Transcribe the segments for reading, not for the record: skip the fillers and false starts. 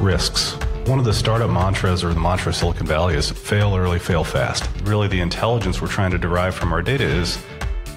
risks. One of the startup mantras, or the mantra of Silicon Valley, is fail early, fail fast. Really, the intelligence we're trying to derive from our data is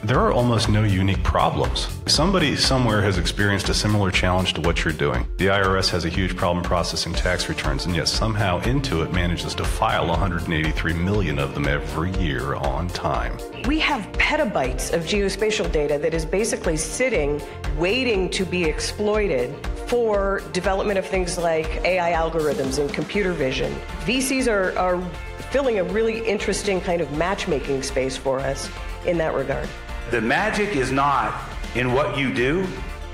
there are almost no unique problems. Somebody somewhere has experienced a similar challenge to what you're doing. The IRS has a huge problem processing tax returns, and yet somehow Intuit manages to file 183 million of them every year on time. We have petabytes of geospatial data that is basically sitting, waiting to be exploited for development of things like AI algorithms and computer vision. VCs are filling a really interesting kind of matchmaking space for us in that regard. The magic is not in what you do.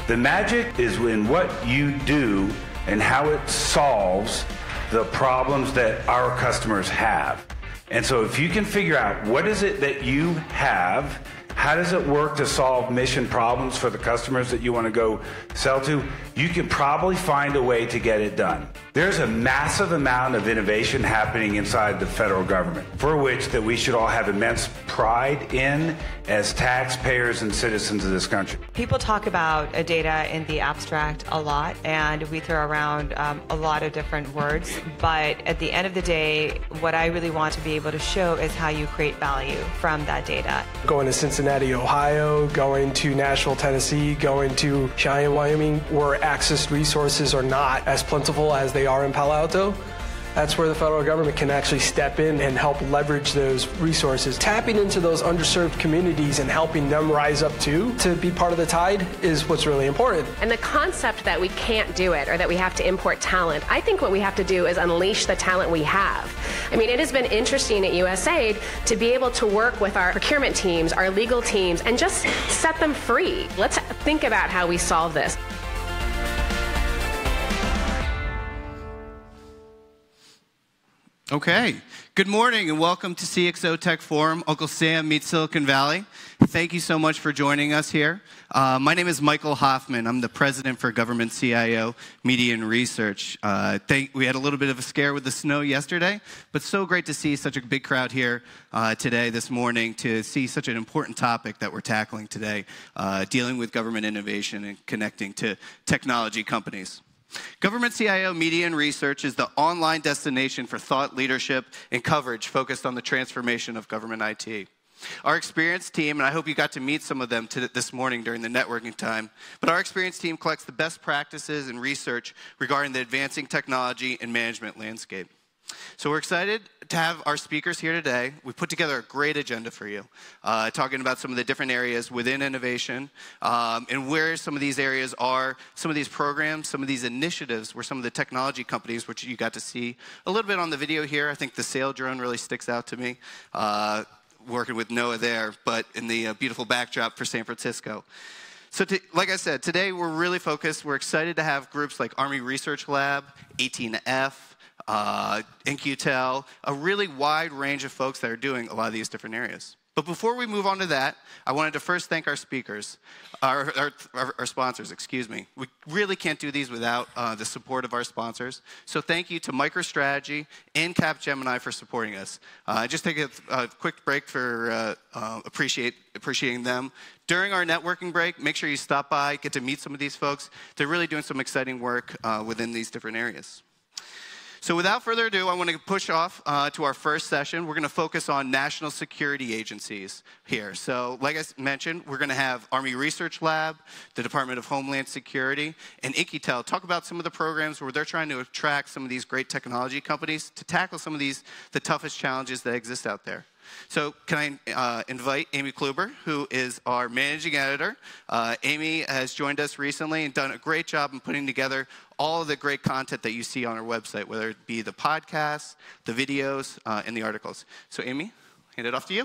The magic is in what you do and how it solves the problems that our customers have. And so if you can figure out what is it that you have, how does it work to solve mission problems for the customers that you want to go sell to, you can probably find a way to get it done. There's a massive amount of innovation happening inside the federal government, for which that we should all have immense pride in as taxpayers and citizens of this country. People talk about data in the abstract a lot, and we throw around a lot of different words. But at the end of the day, what I really want to be able to show is how you create value from that data. Going to Cincinnati, Ohio, going to Nashville, Tennessee, going to Cheyenne, Wyoming, where access resources are not as plentiful as they are in Palo Alto. That's where the federal government can actually step in and help leverage those resources. Tapping into those underserved communities and helping them rise up too, to be part of the tide, is what's really important. And the concept that we can't do it or that we have to import talent, I think what we have to do is unleash the talent we have. I mean, it has been interesting at USAID to be able to work with our procurement teams, our legal teams, and just set them free. Let's think about how we solve this. Okay, good morning and welcome to CXO Tech Forum. Uncle Sam meets Silicon Valley. Thank you so much for joining us here. My name is Michael Hoffman. I'm the president for GovernmentCIO Media and Research. We had a little bit of a scare with the snow yesterday, but so great to see such a big crowd here today, this morning, to see such an important topic that we're tackling today, dealing with government innovation and connecting to technology companies. GovernmentCIO Media and Research is the online destination for thought leadership and coverage focused on the transformation of government IT. Our experienced team, and I hope you got to meet some of them this morning during the networking time, but our experienced team collects the best practices and research regarding the advancing technology and management landscape. So we're excited to have our speakers here today. We put together a great agenda for you, talking about some of the different areas within innovation and where some of these areas are, some of these programs, some of these initiatives where some of the technology companies, which you got to see a little bit on the video here. I think the sail drone really sticks out to me, working with Noah there, but in the beautiful backdrop for San Francisco. So like I said, today we're really focused. We're excited to have groups like Army Research Lab, 18F, InQtel, a really wide range of folks that are doing a lot of these different areas. But before we move on to that, I wanted to first thank our speakers, our sponsors, excuse me. We really can't do these without the support of our sponsors. So thank you to MicroStrategy and Capgemini for supporting us. Just take a quick break for appreciating them. During our networking break, make sure you stop by, get to meet some of these folks. They're really doing some exciting work within these different areas. So without further ado, I want to push off to our first session. We're going to focus on national security agencies here. So like I mentioned, we're going to have Army Research Lab, the Department of Homeland Security, and InQtel talk about some of the programs where they're trying to attract some of these great technology companies to tackle some of the toughest challenges that exist out there. So can I invite Amy Kluber, who is our managing editor. Amy has joined us recently and done a great job in putting together all of the great content that you see on our website, whether it be the podcasts, the videos, and the articles. So Amy, hand it off to you.